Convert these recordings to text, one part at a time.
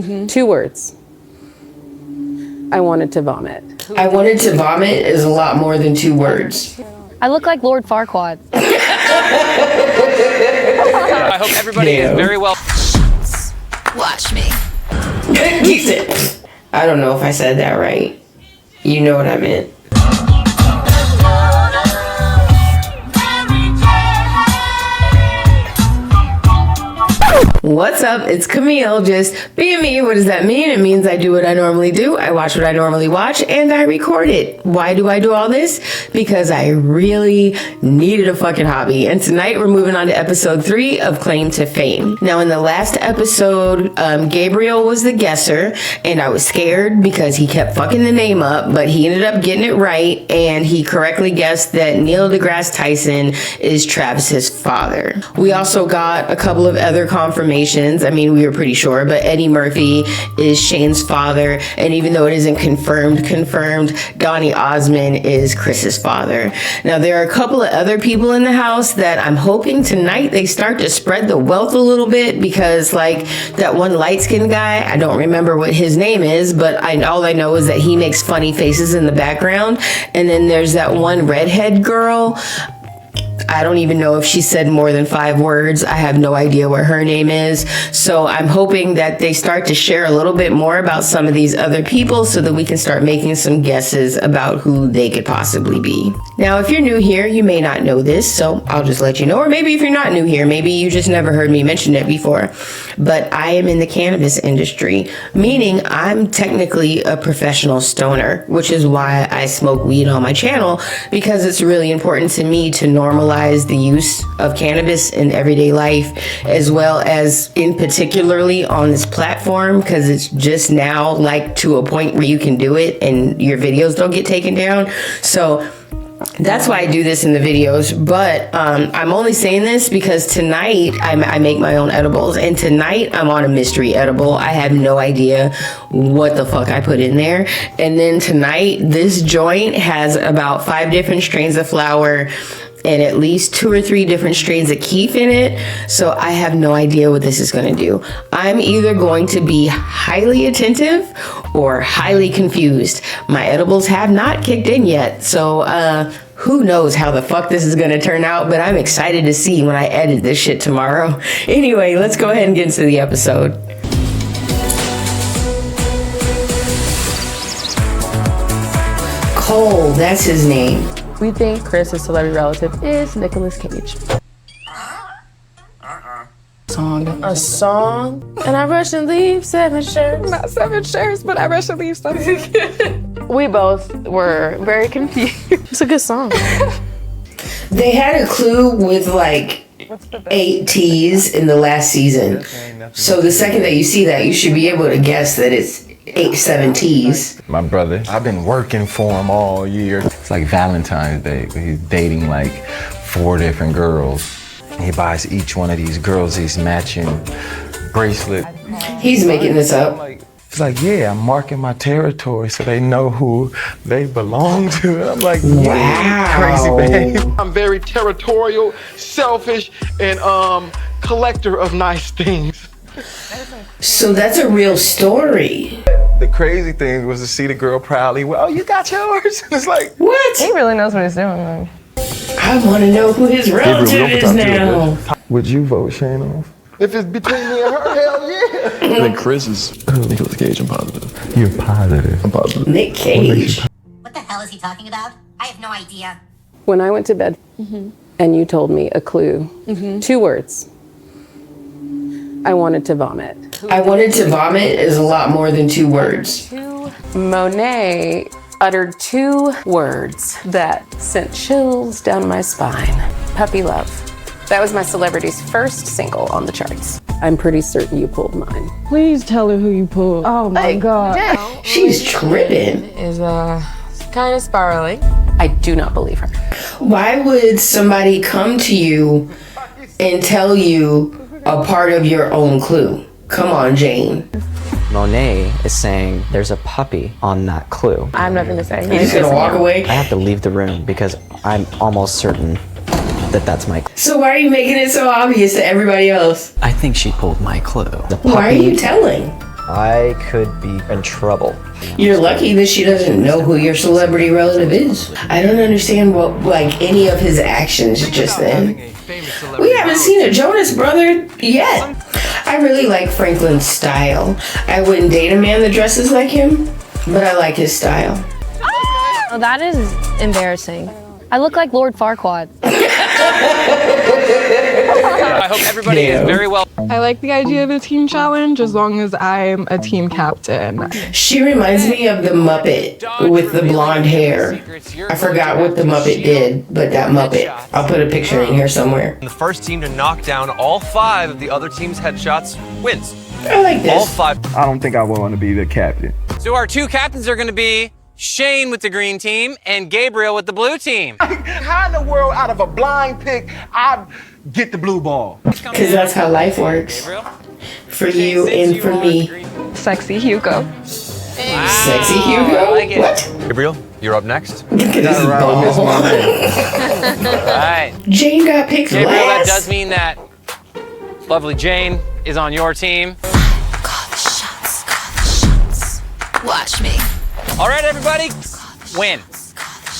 2 words. I wanted to vomit. I wanted to vomit is a lot more than 2 words. I look like Lord Farquaad. I hope everybody is very well. Watch me. I don't know if I said that right. You know what I meant. What's up? It's Camille, just being me. What does that mean? It means I do what I normally do. I watch what I normally watch, and I record it. Why do I do all this? Because I really needed a fucking hobby. And tonight we're moving on to episode 3 of Claim to Fame. Now in the last episode, Gabriel was the guesser, and I was scared because he kept fucking the name up, but he ended up getting it right, and he correctly guessed that Neil deGrasse Tyson is Travis's father. We also got a couple of other confirmations. I mean, we were pretty sure, but Eddie Murphy is Shane's father, and even though it isn't confirmed, Donny Osmond is Chris's father. Now, there are a couple of other people in the house that I'm hoping tonight they start to spread the wealth a little bit, because like that one light-skinned guy, I don't remember what his name is, but all I know is that he makes funny faces in the background. And then there's that one redhead girl. I don't even know if she said more than 5 words. I have no idea what her name is. So I'm hoping that they start to share a little bit more about some of these other people so that we can start making some guesses about who they could possibly be. Now, if you're new here, you may not know this, so I'll just let you know. Or maybe if you're not new here, maybe you just never heard me mention it before. But I am in the cannabis industry, meaning I'm technically a professional stoner, which is why I smoke weed on my channel, because it's really important to me to normalize the use of cannabis in everyday life, as well as in particularly on this platform, because it's just now like to a point where you can do it and your videos don't get taken down. So that's why I do this in the videos. But I'm only saying this because tonight I make my own edibles, and tonight I'm on a mystery edible. I have no idea what the fuck I put in there. And then tonight this joint has about 5 different strains of flower and at least 2 or 3 different strains of keef in it. So I have no idea what this is going to do. I'm either going to be highly attentive or highly confused. My edibles have not kicked in yet. So who knows how the fuck this is going to turn out, but I'm excited to see when I edit this shit tomorrow. Anyway, let's go ahead and get into the episode. Cole, that's his name. We think Chris's celebrity relative is Nicolas Cage. A song? And I rush and leave 7 shares. Not 7 shares, but I rush and leave 7. We both were very confused. It's a good song. They had a clue with like 8 T's in the last season. So the second that you see that, you should be able to guess that it's 7 T's. My brother, I've been working for him all year. It's like Valentine's Day, but he's dating like 4 different girls. He buys each one of these girls these matching bracelet. He's making this up. It's like, yeah, I'm marking my territory so they know who they belong to. And I'm like, wow, crazy babe. I'm very territorial, selfish, and collector of nice things. So that's a real story. The crazy thing was to see the girl proudly, well, you got yours. It's like, what? He really knows what he's doing, though. I want to know who his relative is now. Would you vote Shane off? If it's between me and her, hell yeah. I think Chris is Nicolas Cage. I'm positive. You're positive. I'm positive. Nick Cage. What the hell is he talking about? I have no idea. When I went to bed and you told me a clue, 2 words. I wanted to vomit. I wanted to vomit is a lot more than 2 words. Monet uttered 2 words that sent chills down my spine. Puppy Love. That was my celebrity's first single on the charts. I'm pretty certain you pulled mine. Please tell her who you pulled. Oh my God. She's tripping. Is kind of spiraling. I do not believe her. Why would somebody come to you and tell you a part of your own clue? Come on, Jane. Monet is saying there's a puppy on that clue. I have nothing to say. You're just gonna walk away? I have to leave the room because I'm almost certain that that's my clue. So why are you making it so obvious to everybody else? I think she pulled my clue. The puppy, Why are you telling? I could be in trouble. You're lucky that she doesn't know who your celebrity relative is. I don't understand what, like, any of his actions just then. We haven't seen a Jonas brother yet. I really like Franklin's style. I wouldn't date a man that dresses like him, but I like his style. Oh, that is embarrassing. I look like Lord Farquaad. I hope everybody is very well. I like the idea of a team challenge as long as I'm a team captain. She reminds me of the Muppet with the blonde hair. I forgot what the Muppet did, but that Muppet. I'll put a picture in here somewhere. The first team to knock down all 5 of the other team's headshots wins. I like this. All 5. I don't think I want to be the captain. So our 2 captains are going to be Shane with the green team and Gabriel with the blue team. How in the world, out of a blind pick, I get the blue ball? Because that's how life works. Gabriel? For you and for me. Sexy Hugo. Sexy Hugo? I like it. What? Gabriel, you're up next. Look at his ball. All right. Jane got picked Gabriel, that last. does mean that lovely Jane is on your team. Call the shots. Watch me. All right, everybody, win.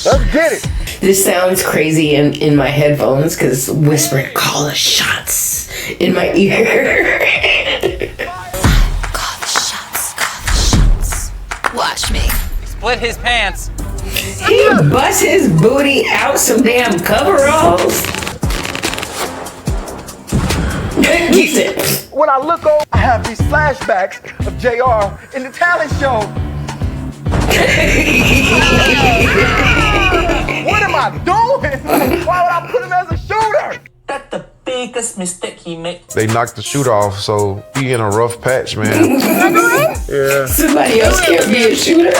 Let's get it. This sounds crazy in my headphones because whispering call the shots in my ear. Call the shots. Watch me. Split his pants. He busts his booty out some damn coveralls. Keeps it. When I look over, I have these flashbacks of JR in the talent show. What am I doing? Why would I put him as a shooter? That's the biggest mistake he made. They knocked the shoot off, so he in a rough patch, man. Yeah. Somebody else can't be a shooter.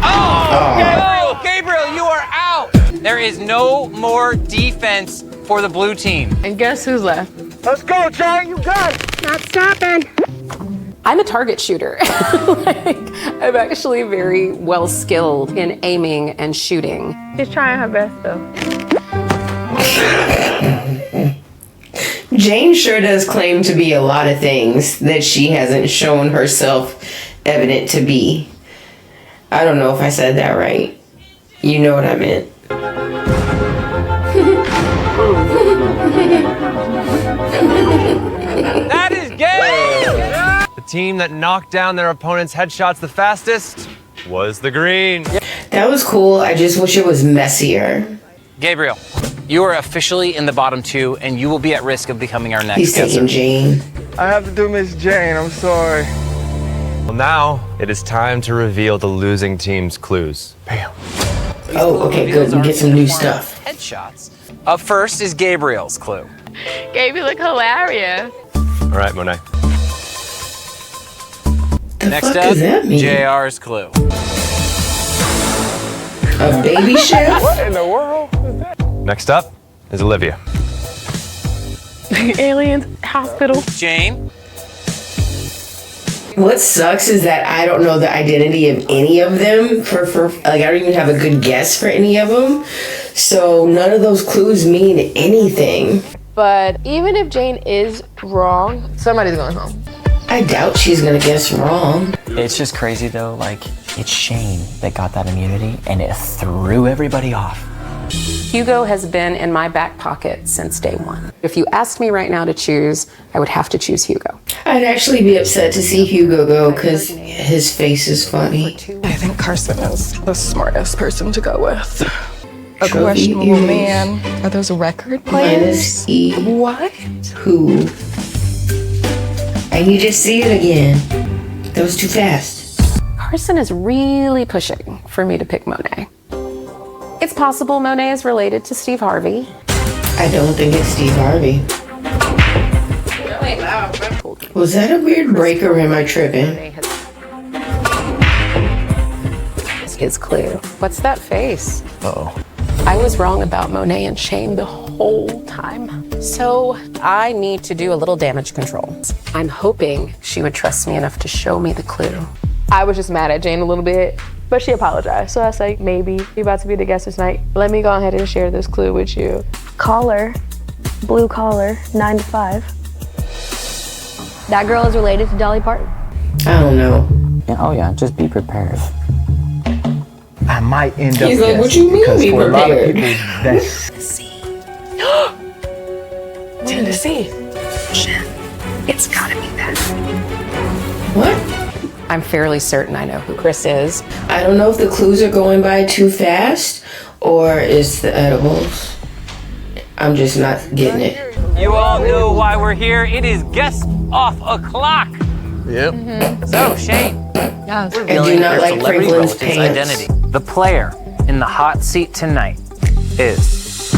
Oh, Gabriel, you are out. There is no more defense for the blue team. And guess who's left? Let's go, Jane. You got it. Not stopping. I'm a target shooter. I'm actually very well skilled in aiming and shooting. She's trying her best though. Jane sure does claim to be a lot of things that she hasn't shown herself evident to be. I don't know if I said that right. You know what I meant. That is Gabe! The team that knocked down their opponent's headshots the fastest was the green. That was cool. I just wish it was messier. Gabriel, you are officially in the bottom 2, and you will be at risk of becoming our next He's taking Jane. I have to do Miss Jane. I'm sorry. Well, now it is time to reveal the losing team's clues. Bam. Oh, okay, good. We get some new stuff. Headshots. Up first is Gabriel's clue. Gabe, you look hilarious. All right, Monet. The Next fuck up, does that mean? JR's clue. A baby chef? What in the world is that? Next up is Olivia. Aliens, hospital. Jane. What sucks is that I don't know the identity of any of them. I don't even have a good guess for any of them. So none of those clues mean anything. But even if Jane is wrong, somebody's going home. I doubt she's gonna guess wrong. It's just crazy though, like, it's Shane that got that immunity and it threw everybody off. Hugo has been in my back pocket since day 1. If you asked me right now to choose, I would have to choose Hugo. I'd actually be upset to see Hugo go because his face is funny. I think Carson is the smartest person to go with. A Trophy questionable ears. man. Are those record Minus players? E. What? Who? And you just see it again. That was too fast. Carson is really pushing for me to pick Monet. It's possible Monet is related to Steve Harvey. I don't think it's Steve Harvey. Was that a weird break or am I tripping? His clue. What's that face? Uh-oh. I was wrong about Monet and Shane the whole time. So I need to do a little damage control. I'm hoping she would trust me enough to show me the clue. I was just mad at Jane a little bit, but she apologized. So I said, maybe you're about to be the guest tonight. Let me go ahead and share this clue with you. Collar, blue collar, 9 to 5. That girl is related to Dolly Parton. I don't know. Yeah, oh yeah, just be prepared. I might end up He's like, what guessing you mean because be for a lot of prepared? people, that's Tennessee. It's gotta be that. What? I'm fairly certain I know who Chris is. I don't know if the clues are going by too fast or it's the edibles. I'm just not getting it. You all know why we're here. It is Guess Off O'Clock. Yep. So, Shane, I do not like Franklin's pants. identity. The player in the hot seat tonight is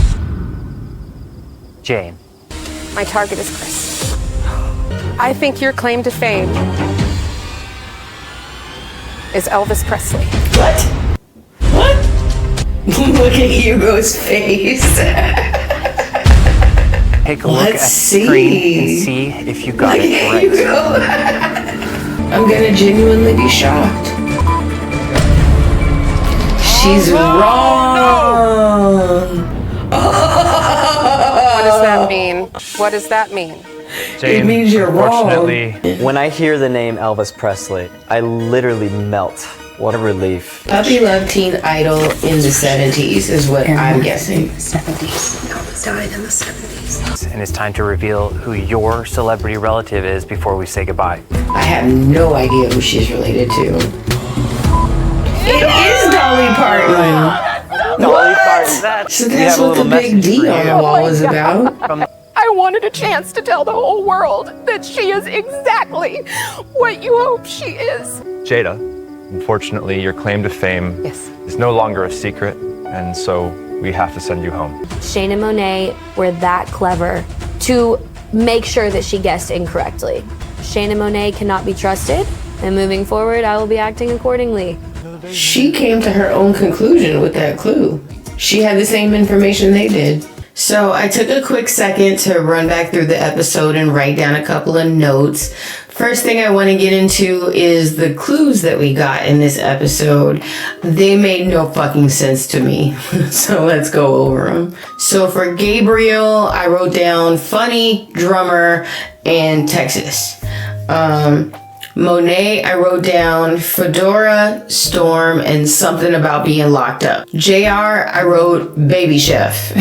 Jane. My target is Chris. I think your claim to fame is Elvis Presley. What? What? Look at Hugo's face. Take a look at the screen and see if you got it right. Hugo. I'm gonna genuinely be shocked. She's wrong. What does that mean? What does that mean? Jane, It means you're wrong. unfortunately, When I hear the name Elvis Presley, I literally melt. What a relief. Puppy Love Teen Idol in the 70s is what I'm guessing. 70s. Elvis died in the 70s. and it's time to reveal who your celebrity relative is before we say goodbye. I have no idea who she's related to. It is Dolly Parton. Dolly Parton. So that's what the big D on the wall is about. I wanted a chance to tell the whole world that she is exactly what you hope she is. Jada, unfortunately, your claim to fame is no longer a secret, and so we have to send you home. Shane and Monet were that clever to make sure that she guessed incorrectly. Shane and Monet cannot be trusted, and moving forward, I will be acting accordingly. She came to her own conclusion with that clue. She had the same information they did. So I took a quick second to run back through the episode and write down a couple of notes. First thing I want to get into is the clues that we got in this episode. They made no fucking sense to me. So let's go over them. So for Gabriel, I wrote down funny, drummer, and Texas. Monet, I wrote down fedora, storm, and something about being locked up. JR, I wrote baby chef.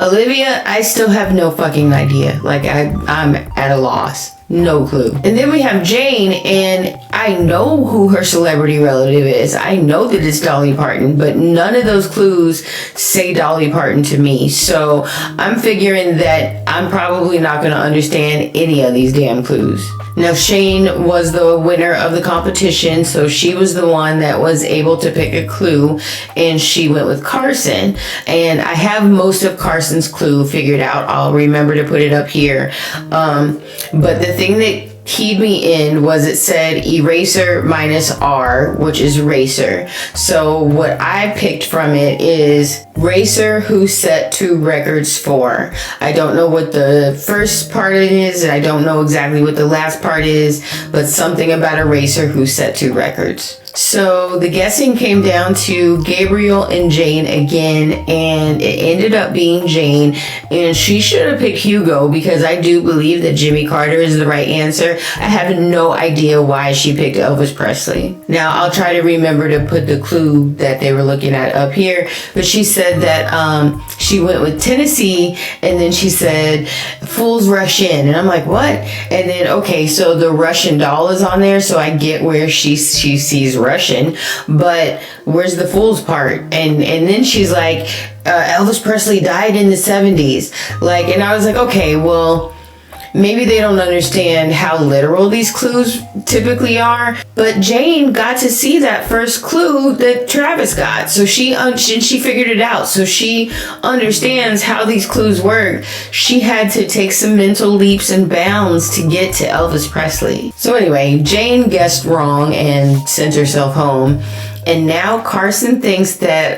Olivia, I still have no fucking idea. Like, I'm at a loss. No clue. And then we have Jane, and I know who her celebrity relative is. I know that it's Dolly Parton, but none of those clues say Dolly Parton to me. So I'm figuring that I'm probably not going to understand any of these damn clues. Now, Shane was the winner of the competition, so she was the one that was able to pick a clue, and she went with Carson. And I have most of Carson's clue figured out. I'll remember to put it up here. But the thing that keyed me in was it said eraser minus R, which is racer. So what I picked from it is racer who set 2 records for. I don't know what the first part is, and I don't know exactly what the last part is, but something about a racer who set 2 records. So the guessing came down to Gabriel and Jane again, and it ended up being Jane, and she should have picked Hugo because I do believe that Jimmy Carter is the right answer. I have no idea why she picked Elvis Presley. Now I'll try to remember to put the clue that they were looking at up here, but she said that she went with Tennessee, and then she said Fools Rush In, and I'm like, what? And then okay, so the Russian doll is on there, so I get where she sees Russian, but where's the fool's part? And then she's like, Elvis Presley died in the 70s. Like, and I was like, okay, well, maybe they don't understand how literal these clues typically are, but Jane got to see that first clue that Travis got, so she figured it out. So she understands how these clues work. She had to take some mental leaps and bounds to get to Elvis Presley. So anyway, Jane guessed wrong and sent herself home. And now Carson thinks that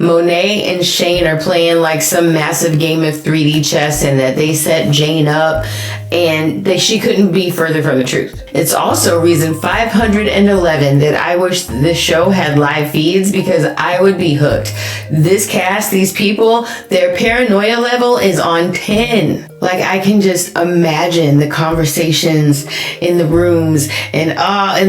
Monet and Shane are playing like some massive game of 3D chess, and that they set Jane up, and she couldn't be further from the truth. It's also reason 511 that I wish this show had live feeds, because I would be hooked. This cast, these people, their paranoia level is on 10. Like, I can just imagine the conversations in the rooms and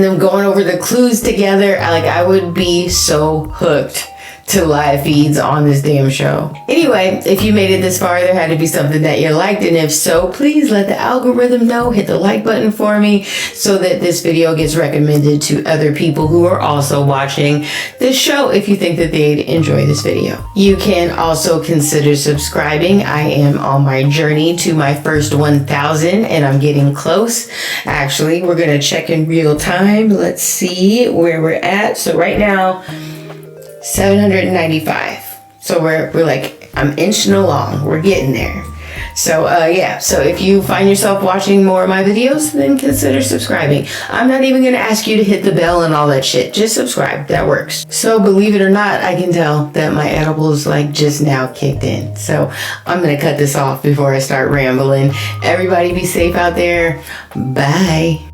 them going over the clues together. I would be so hooked to live feeds on this damn show. Anyway, if you made it this far, there had to be something that you liked, and if so, please let the algorithm know. Hit the like button for me so that this video gets recommended to other people who are also watching this show if you think that they'd enjoy this video. You can also consider subscribing. I am on my journey to my first 1,000 and I'm getting close. Actually, we're gonna check in real time. Let's see where we're at. So right now, 795. So we're like, I'm inching along. We're getting there. So yeah, so if you find yourself watching more of my videos, then consider subscribing. I'm not even gonna ask you to hit the bell and all that shit. Just subscribe, that works. So believe it or not, I can tell that my edibles just now kicked in. So I'm gonna cut this off before I start rambling. Everybody be safe out there. Bye.